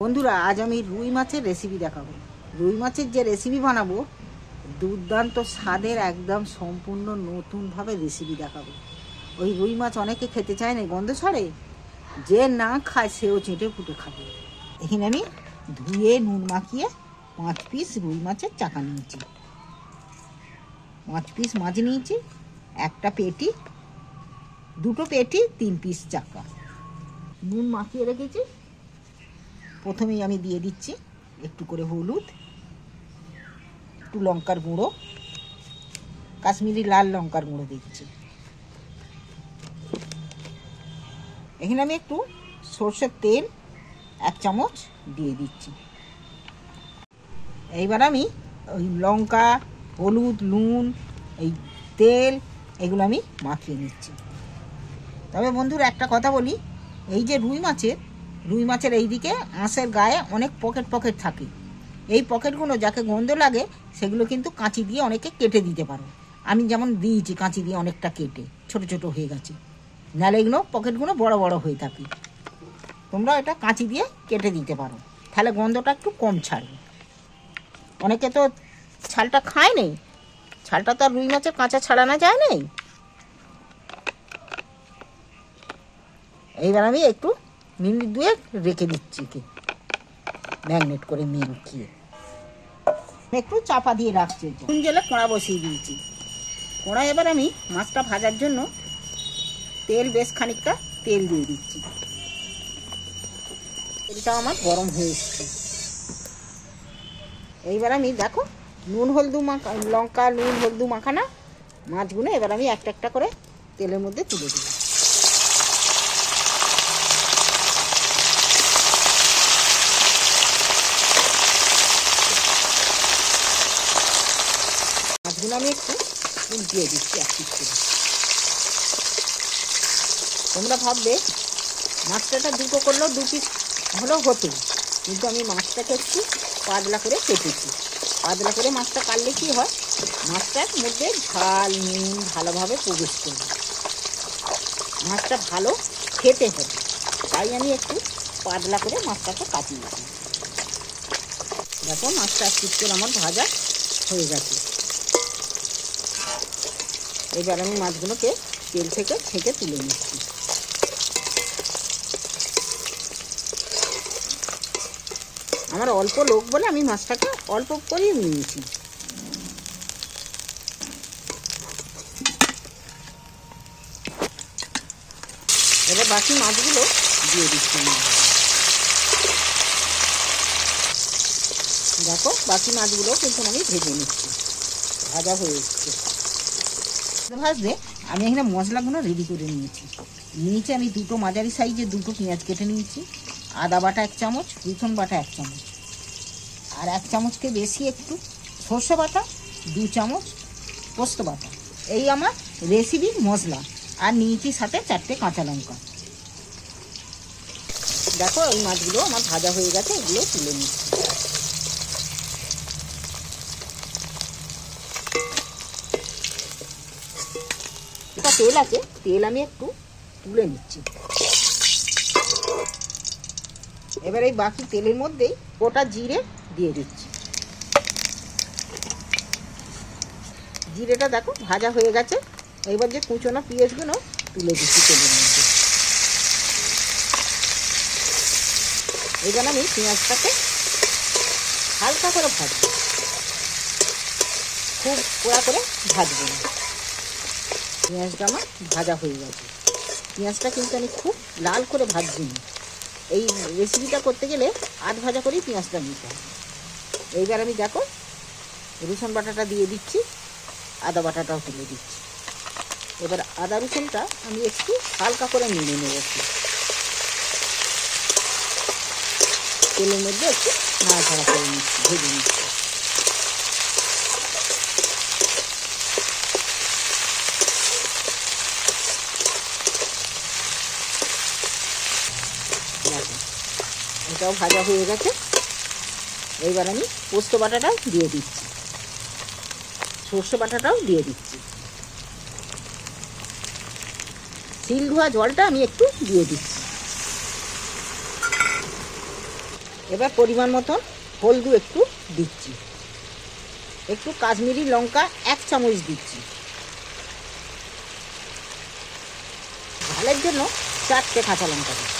বন্ধুরা, আজ আমি রুই মাছের রেসিপি দেখাবো। রুই মাছের যে রেসিপি বানাবো, দুর্দান্ত স্বাদের একদম সম্পূর্ণ নতুনভাবে রেসিপি দেখাবো। ওই রুই মাছ অনেকে খেতে চায় না, গন্ধ ছাড়ে, যে না খায় সেও চেটে ফুটে খাবে। এখানে আমি ধুয়ে নুন মাখিয়ে 5 পিস রুই মাছের চাকা নিয়েছি। 5 পিস মাছ নিয়েছি, একটা পেটি, দুটো পেটি, 3 পিস চাকা। নুন মাখিয়ে রেখেছি। প্রথমেই আমি দিয়ে দিচ্ছি একটু করে হলুদ, একটু লঙ্কার গুঁড়ো, কাশ্মীরি লাল লঙ্কার গুঁড়ো দিচ্ছি। এখানে আমি একটু সর্ষের তেল 1 চামচ দিয়ে দিচ্ছি। এইবার আমি ওই লঙ্কা, হলুদ, নুন, এই তেল, এগুলো আমি মাখিয়ে নিচ্ছি। তবে বন্ধুরা, একটা কথা বলি, এই যে রুই মাছের এইদিকে আঁশের গায়ে অনেক পকেট থাকে। এই পকেটগুলো যাকে গন্ধ লাগে সেগুলো কিন্তু কাঁচি দিয়ে অনেকে কেটে দিতে পারো। আমি যেমন দিয়েছি কাঁচি দিয়ে অনেকটা কেটে, ছোট ছোট হয়ে গেছে। নাহলে এগুলো পকেটগুলো বড় বড় হয়ে থাকে। তোমরা এটা কাঁচি দিয়ে কেটে দিতে পারো, তাহলে গন্ধটা একটু কম ছাড়বে। অনেকে তো ছালটা খায় নেই, ছালটা তো আর রুই মাছের কাঁচা ছাড়ানো যায় নেই। এইবার আমি একটু মিনিট 2 রেখে দিচ্ছি, ম্যাগনেট করে মেখে একটু চাপা দিয়ে রাখছি। নুন জলে কড়া বসিয়ে দিয়েছি। কড়া এবার আমি মাছটা ভাজার জন্য বেশ খানিকটা তেল দিয়ে দিচ্ছি। তেলটা আমার গরম হয়ে এসছে। এইবার আমি দেখো নুন হলদু লঙ্কা নুন হলদু মাখানা মাছগুলো এবার আমি একটা একটা করে তেলের মধ্যে তুলে দিই। মাছগুলো আমি একটু উল্টিয়ে দিচ্ছি এক পিস করে। তোমরা ভাববে মাছটা দুটো করলেও 2 পিস হলেও হতো, কিন্তু আমি মাছটাকে একটু পাতলা করে কেটেছি। পাতলা করে মাছটা কাটলে কী হয়, মাছটার মধ্যে ঝাল নুন ভালোভাবে প্রবেশ করবে, মাছটা ভালো খেতে হবে। তাই আমি একটু পাতলা করে মাছটাকে কাটিয়েছি। দেখো মাছটা এক পিস করে আমার ভাজা হয়ে গেছে। এবার আমি মাছগুলোকে তেল থেকে ছেঁকে তুলে নিচ্ছি। আমার অল্প লোক বলে আমি মাছটাকে অল্প করেই নিয়েছি। এবার বাকি মাছগুলো দিয়ে দিচ্ছি। দেখো বাকি মাছগুলো কিন্তু আমি ভেজে নিচ্ছি, ভাজা হয়ে এসছে। ভাজতে আমি এখানে মশলাগুলো রেডি করে নিয়েছি। আমি দুটো মাঝারি সাইজের দুটো পেঁয়াজ কেটে নিয়েছি, আদা বাটা 1 চামচ, রসুন বাটা 1 চামচ, আর 1 চামচকে বেশি একটু সর্ষে বাটা, 2 চামচ পোস্ত বাটা। এই আমার রেসিপির মশলা। আর নিয়েছি সাথে 4টে কাঁচা লঙ্কা। দেখো এই মাছগুলো আমার ভাজা হয়ে গেছে, এগুলো তুলে নিচ্ছি। এটা তেল আছে, তেল আমি একটু তুলে নিচ্ছি। এবার এই বাকি তেলের মধ্যেই গোটা জিরে দিয়ে দিচ্ছি। জিরেটা দেখো ভাজা হয়ে গেছে। এবার যে কুচনো পেঁয়াজগুলো তুলে দিচ্ছি তেলের মধ্যে। এবার আমি পেঁয়াজটাকে হালকা করে ভাজবো, খুব কড়া করে ভাজবো না। পেঁয়াজটা আমার ভাজা হয়ে গেছে। পেঁয়াজটা কিন্তু আমি খুব লাল করে ভাজছি না। এই রেসিপিটা করতে গেলে আধ ভাজা করেই পেঁয়াজটা নিতে হবে। এইবার আমি দেখো রসুন বাটাটা দিয়ে দিচ্ছি, আদা বাটাটাও তুলে দিচ্ছি। এবার আদা রসুনটা আমি একটু হালকা করে নিয়ে নেব, তেলের মধ্যে একটু নাড়াচাড়া করে নিচ্ছি, ভেজে নিচ্ছি। এটাও ভাজা হয়ে গেছে। এইবার আমি পোস্ত বাটাটাও দিয়ে দিচ্ছি, সর্ষে বাটাটাও দিয়ে দিচ্ছি। শিল ধোয়া জলটা আমি একটু দিয়ে দিচ্ছি। এবার পরিমাণ মতন হলুদ একটু দিচ্ছি, একটু কাশ্মীরি লঙ্কা 1 চামচ দিচ্ছি, ঝালের জন্য 4টে কাঁচা লঙ্কা দিচ্ছি।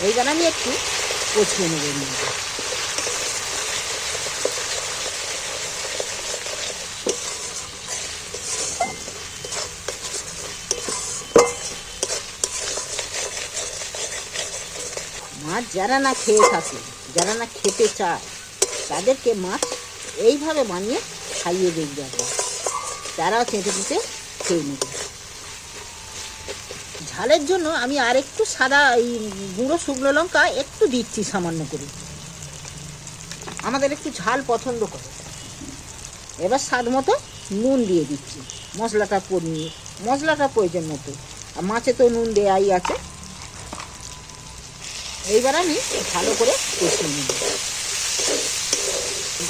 এইবার আমি একটু কষিয়ে নেব। মাছ যারা না খেয়ে থাকে, যারা না খেতে চায়, তাদেরকে মাছ এইভাবে বানিয়ে খাইয়ে দেখবে একবার, তারাও চেটে চেটে খেয়ে নেবে। ঝালের জন্য আমি আর একটু সাদা এই গুঁড়ো শুকনো লঙ্কা একটু দিচ্ছি সামান্য করে, আমাদের একটু ঝাল পছন্দ করে। এবার স্বাদ মতো নুন দিয়ে দিচ্ছি, মশলাটা প্রয়োজন মতো, আর মাছে তো নুন দেওয়াই আছে। এইবার আমি ভালো করে কষিয়ে নেব।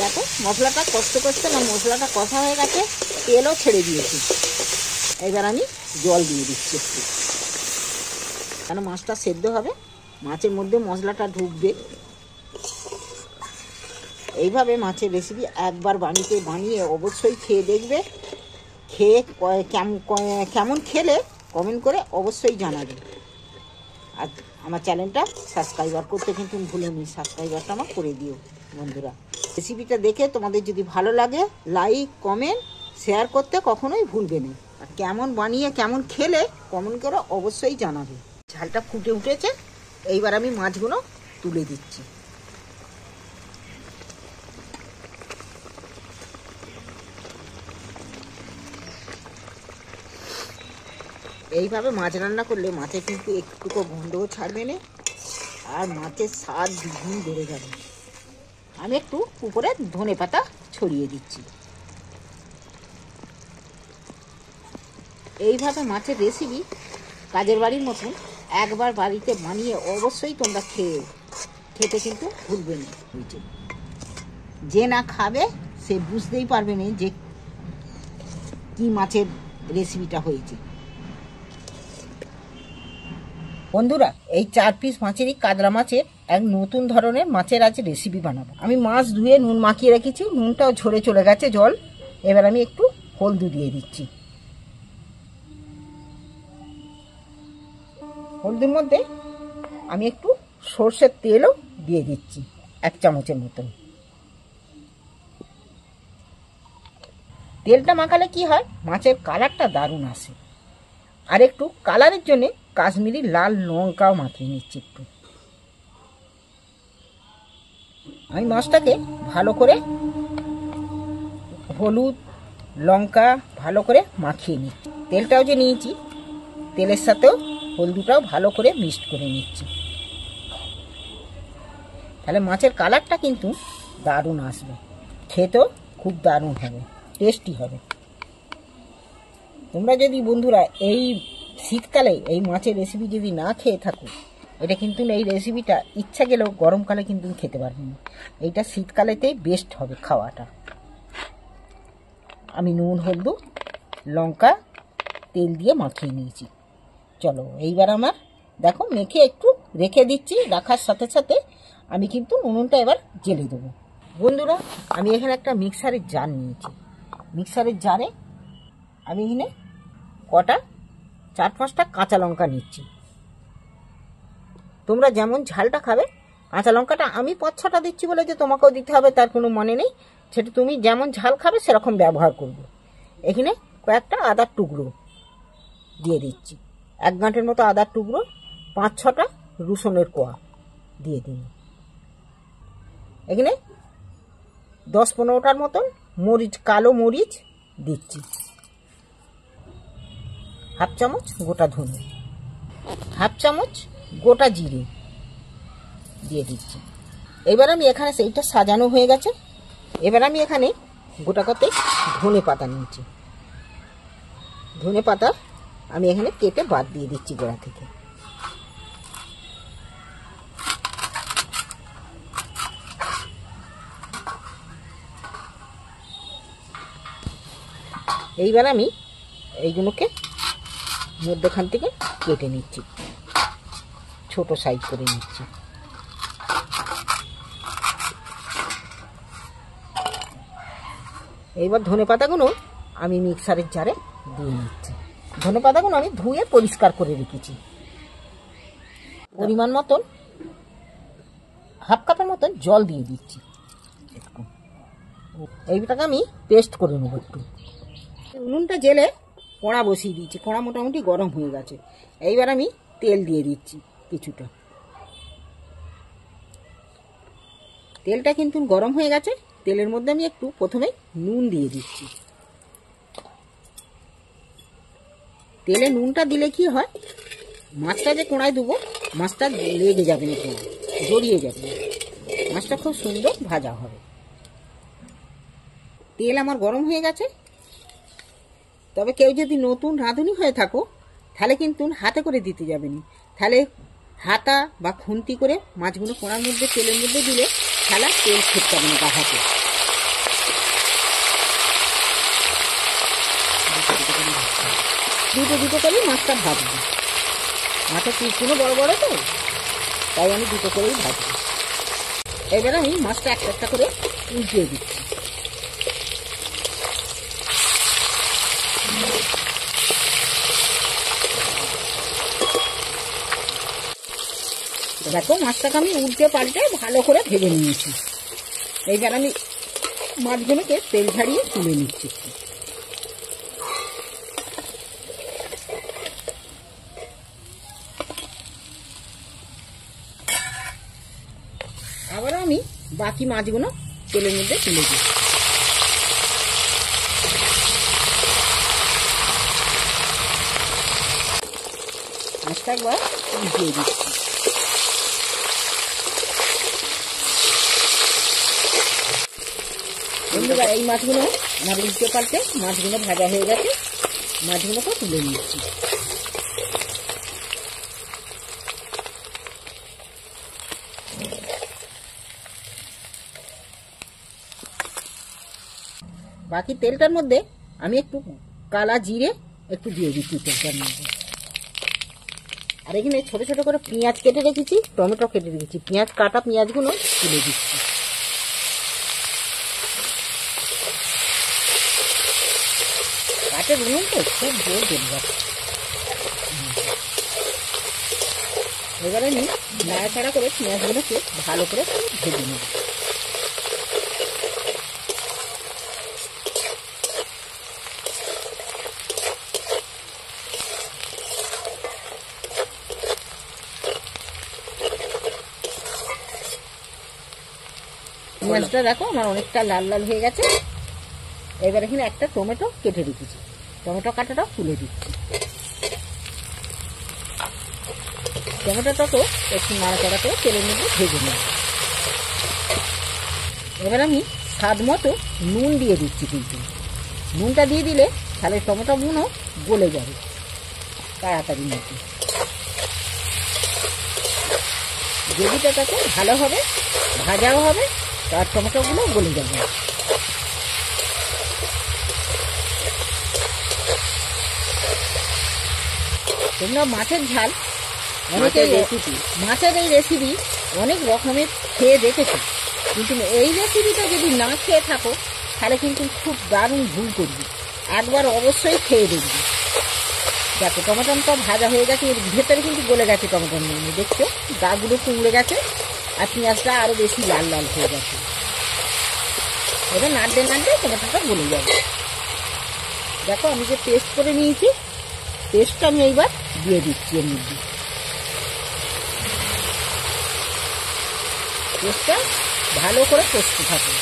দেখো মশলাটা কষতে না মশলাটা কষা হয়ে গেছে, তেলও ছেড়ে দিয়েছি। এবার আমি জল দিয়ে দিচ্ছি একটু, কেন মাছটা সেদ্ধ হবে, মাছের মধ্যে মশলাটা ঢুকবে। এইভাবে মাছের রেসিপি একবার বানিয়ে অবশ্যই খেয়ে দেখবে। খেয়ে কেমন খেলে কমেন্ট করে অবশ্যই জানাবে। আর আমার চ্যানেলটা সাবস্ক্রাইবার করতে কিন্তু ভুলোনি, সাবস্ক্রাইবারটা আমার করে দিও বন্ধুরা। রেসিপিটা দেখে তোমাদের যদি ভালো লাগে লাইক কমেন্ট শেয়ার করতে কখনোই ভুলবে না। আর কেমন বানিয়ে কেমন খেলে কমেন্ট করে অবশ্যই জানাবে। ঝালটা ফুটে উঠেছে, এইবার আমি মাছগুলো তুলে দিচ্ছি। এইভাবে মাছ রান্না করলে মাছে কিন্তু একটুকু গন্ধও ছাড়বে না, আর মাছের স্বাদ দ্বিগুণ বেড়ে যাবে। আমি একটু উপরে ধনেপাতা ছড়িয়ে দিচ্ছি। এইভাবে মাছের রেসিপি কাজের বাড়ির মতন একবার বাড়িতে বানিয়ে অবশ্যই তোমরা খেতে কিন্তু ভুলবে না। যে না খাবে সে বুঝতেই পারবে না যে কি মাছের রেসিপিটা হয়েছে। বন্ধুরা এই 4 পিস মাছেরই কাতলা মাছের এক নতুন ধরনের মাছের আজ রেসিপি বানাবো। আমি মাছ ধুয়ে নুন মাখিয়ে রেখেছি, নুনটাও ঝরে চলে গেছে জল। এবার আমি একটু হলদু দিয়ে দিচ্ছি। হলদির মধ্যে আমি একটু সর্ষের তেলও দিয়ে দিচ্ছি 1 চামচের মতন। তেলটা মাখালে কি হয়, মাছের কালারটা দারুণ আসে। আর একটু কালারের জন্য কাশ্মীরি লাল লঙ্কাও মাখিয়ে নিচ্ছি একটু। আমি মাছটাকে ভালো করে হলুদ লঙ্কা ভালো করে মাখিয়ে নিচ্ছি। তেলটাও যে নিয়েছি, তেলের সাথেও হলুদটাও ভালো করে মিক্সড করে নিচ্ছি। তাহলে মাছের কালারটা কিন্তু দারুণ আসবে, খেতেও খুব দারুণ হবে, টেস্টি হবে। তোমরা যদি বন্ধুরা এই শীতকালে এই মাছের রেসিপি যদি না খেয়ে থাকো, এটা কিন্তু এই রেসিপিটা ইচ্ছা গেলেও গরমকালে কিন্তু খেতে পারবে না। এইটা শীতকালেতেই বেস্ট হবে খাওয়াটা। আমি নুন হলদু লঙ্কা তেল দিয়ে মাখিয়ে নিয়েছি। চলো এইবার আমার দেখো মেখে একটু রেখে দিচ্ছি। রাখার সাথে সাথে আমি কিন্তু উনুনটা এবার জ্বেলে দেবো। বন্ধুরা আমি এখানে একটা মিক্সারের জার নিয়েছি। মিক্সারের জারে আমি এখানে কটা 4-5টা কাঁচা লঙ্কা নিচ্ছি। তোমরা যেমন ঝালটা খাবে, কাঁচা লঙ্কাটা আমি 5-6টা দিচ্ছি বলে যে তোমাকেও দিতে হবে তার কোনো মানে নেই। সেটা তুমি যেমন ঝাল খাবে সেরকম ব্যবহার করবে। এখানে কয়েকটা আদার টুকরো দিয়ে দিচ্ছি, 1 গাঁটের মতো আদার টুকরো, 5-6টা রসুনের কোয়া দিয়ে দিন। এখানে 10-15টার মতন মরিচ, কালো মরিচ দিচ্ছি, 1/2 চামচ গোটা ধনে, 1/2 চামচ গোটা জিরে দিয়ে দিচ্ছি। এবার আমি এখানে সেইটা সাজানো হয়ে গেছে। এবার আমি এখানে গোটা কতে ধনে পাতা নিয়েছি। ধনে পাতা আমি এখানে কেটে বাদ দিয়ে দিচ্ছি গোড়া থেকে। এইবার আমি এইগুলোকে মধ্যখান থেকে কেটে নিচ্ছি, ছোট সাইজ করে নিচ্ছি। এইবার ধনেপাতাগুলো আমি মিক্সারের জারে দিয়ে নিচ্ছি। ধনেপাতাগুলো আমি ধুয়ে পরিষ্কার করে রেখেছি। পরিমাণ মতন হাফ কাপের মতন জল দিয়ে দিচ্ছি। এইটাকে আমি পেস্ট করে নেব একটু। উনুনটা জেলে কড়া বসিয়ে দিচ্ছি, কড়া মোটামুটি গরম হয়ে গেছে। এইবার আমি তেল দিয়ে দিচ্ছি কিছুটা। তেলটা কিন্তু গরম হয়ে গেছে। তেলের মধ্যে আমি একটু প্রথমে নুন দিয়ে দিচ্ছি। তেলে নুনটা দিলে কি হয়, মাছটা যে কোড়ায় দেবো মাছটা লেগে যাবে না, কোড়া জড়িয়ে যাবে না, মাছটা খুব সুন্দর ভাজা হবে। তেল আমার গরম হয়ে গেছে। তবে কেউ যদি নতুন রাঁধুনি হয়ে থাকো তাহলে কিন্তু হাতে করে দিতে যাবে না, তাহলে হাতা বা খুন্তি করে মাছগুলো কোড়ার মধ্যে তেলের মধ্যে দিলে তাহলে তেল ছিটকে যাবে না হাতে। দুটো করে মাছটা ভাজবো। মাছের পিসগুলো বড় বড় তো, তাই আমি দুটো করেই ভাজবো। এবারে আমি মাছটা একটা একটা করে উল্টিয়ে দিচ্ছি। দেখো মাছটাকে আমি উল্টে পাল্টে ভালো করে ভেজে নিয়েছি। এইবার আমি মাছগুলোকে তেল ঝাড়িয়ে তুলে নিচ্ছি। আবার আমি বাকি মাছগুলো তেলের মধ্যে তুলে দিচ্ছি। মাছটা একবার উল্টিয়ে দিচ্ছি। বন্ধুরা এই মাছগুলো আমার উল্টে পাল্টে মাছগুলো ভাজা হয়ে গেছে, মাছগুলোকে তুলে নিচ্ছি। বাকি তেলটার মধ্যে আমি একটু কালা জিরে একটু দিয়ে দিচ্ছি তেলটার মধ্যে। আর এখানে ছোট ছোট করে পেঁয়াজ কেটে রেখেছি, টমেটো কেটে রেখেছি, পেঁয়াজ কাটা পেঁয়াজগুলো তুলে দিচ্ছি। কাঠের উনুন তো খুব জোর জ্বলে যাচ্ছে। এবারে আমি নাড়াচাড়া করে পেঁয়াজগুলোকে ভালো করে ভেজে নেব। পেঁয়াজটা দেখো আমার অনেকটা লাল লাল হয়ে গেছে। এবার এখানে একটা টমেটো কেটে রেখেছি, টমেটো কাটাটা তুলে দিচ্ছি। টমেটোটাকেও একটু নাড়াচাড়া করে তেলের মধ্যে ভেজে নেব। এবার আমি স্বাদ মতো নুন দিয়ে দিচ্ছি। কিন্তু নুনটা দিয়ে দিলে তাহলে টমেটোগুলো গলে যাবে তাড়াতাড়ির মধ্যে। গ্রেভিটাকে ভালো হবে, ভাজাও হবে, তার টমেটোগুলো গলে যাবে। তোমরা মাছের ঝাল অনেকেই মাছের এই রেসিপি অনেক রকমের খেয়ে দেখেছো, কিন্তু এই রেসিপিটা যদি না খেয়ে থাকো তাহলে কিন্তু খুব দারুণ ভুল করবি। একবার অবশ্যই খেয়ে দেখবি। দেখো টমেটোটা ভাজা হয়ে গেছে, এর ভেতরে কিন্তু গলে গেছে টমেটোর নিয়ে, দেখছো গাগুলো কুমড়ে গেছে আর পেঁয়াজটা আরো বেশি লাল লাল হয়ে গেছে। এবার নাড়তে নাড়তে টমেটোটা গলে যাবে। দেখো আমি যে পেস্ট করে নিয়েছি, পেস্টটা আমি এইবার দিয়ে দিচ্ছি এর মধ্যে। পেস্টটা ভালো করে কষতে থাকবে।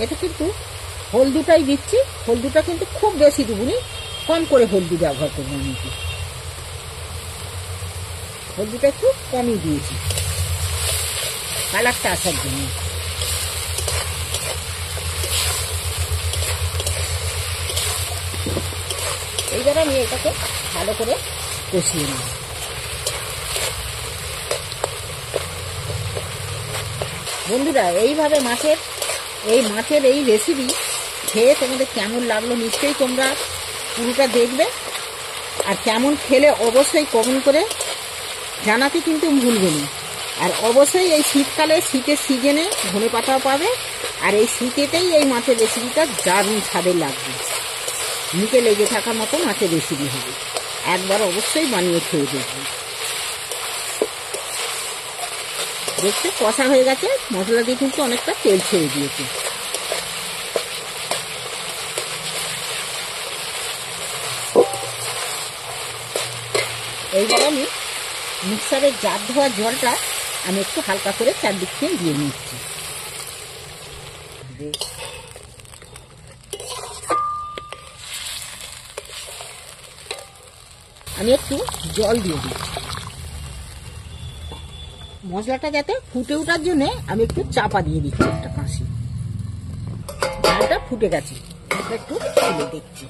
এটা কিন্তু হলদিটাই দিচ্ছি, হলদিটা কিন্তু খুব বেশি দেবনি, কম করে হলদি ব্যবহার করবো। আমি হলদিটা একটু কমই দিয়েছি কালারটা আসার জন্য। এইবার আমি এটাকে ভালো করে কষিয়ে নেব। বন্ধুরা এইভাবে মাছের এই রেসিপি খেয়ে তোমাদের কেমন লাগলো নিশ্চয়ই তোমরা পুরোটা দেখবে, আর কেমন খেলে অবশ্যই কমেন্ট করে জানাতে কিন্তু ভুলবে না। আর অবশ্যই এই শীতকালে শীতের সিজনে ধনেপাতাও পাবে। আর এই শীতেতেই এই মাছের রেসিপিটা দারুণ স্বাদের লাগবে, নিচে লেগে থাকার মতো মাছের রেসিপি হবে। একবার অবশ্যই বানিয়ে খেয়ে দেখবে। দেখতে কষা হয়ে গেছে, মশলা দিয়ে কিন্তু অনেকটা তেল ছেড়ে দিয়েছে। এইবার আমি মিক্সারের জার ধোয়া জলটা আমি একটু হালকা করে চারদিক থেকে দিয়ে নিচ্ছি। আমি একটু জল দিয়ে দিচ্ছি মশলাটা যাতে ফুটে ওঠার জন্য। আমি একটু চাপা দিয়ে দিচ্ছি একটা কাঁচি। ঝালটা ফুটে গেছে, একটু খুলে দেখছি।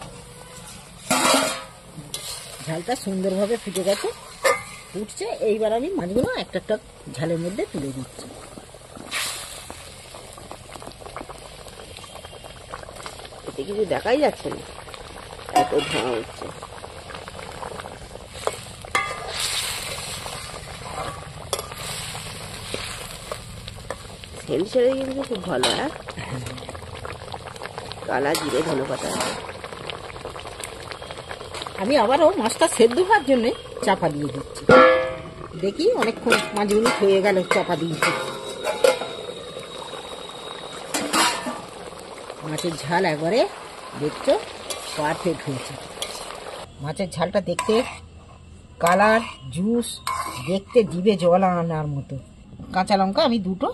ঝালটা সুন্দরভাবে ফুটে গেছে, ফুটছে। এইবার আমি মাছগুলো একটা একটা ঝালের মধ্যে তুলে দিচ্ছি। এতে কিছু দেখাই যাচ্ছে না, এত ধোঁয়া হচ্ছে। সেল ছেড়ে কিন্তু খুব ভালো। হ্যাঁ, কালা জিরে ধনেপাতা। আমি আবারও মাছটা সেদ্ধ হওয়ার জন্য চাপা দিয়ে দিচ্ছি। দেখি অনেকক্ষণ মাছগুলো হয়ে গেল চাপা দিয়েছি। মাছের ঝাল একবারে দেখছো পারফেক্ট হয়েছে। মাছের ঝালটা দেখতে কালার জুস, দেখতে জিভে জল আনার মতো। কাঁচা লঙ্কা আমি দুটো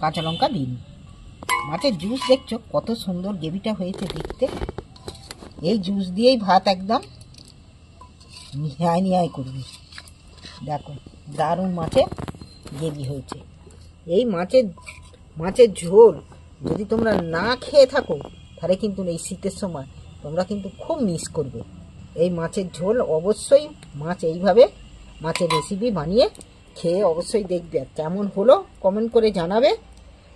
কাঁচা লঙ্কা দিই। মাছের জুস দেখছো কত সুন্দর গ্রেভিটা হয়েছে দেখতে। এই জুস দিয়েই ভাত একদম নিহাই নিহাই করবে। দেখো দারুণ মাছের গ্রেভি হয়েছে। এই মাছের ঝোল যদি তোমরা না খেয়ে থাকো তাহলে কিন্তু এই শীতের সময় তোমরা কিন্তু খুব মিস করবে। এই মাছের ঝোল অবশ্যই মাছ এইভাবে মাছের রেসিপি বানিয়ে খেয়ে অবশ্যই দেখবে। কেমন হলো কমেন্ট করে জানাবে।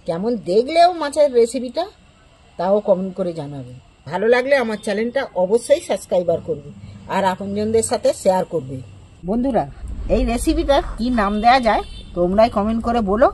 কেমন দেখলেও মাছের রেসিপিটা তাও কমেন্ট করে জানাবে। ভালো লাগলে আমার চ্যানেলটা অবশ্যই সাবস্ক্রাইবার করবে আর আপনজনদের সাথে শেয়ার করবে। বন্ধুরা, এই রেসিপিটার কি নাম দেওয়া যায় তোমরাই কমেন্ট করে বলো।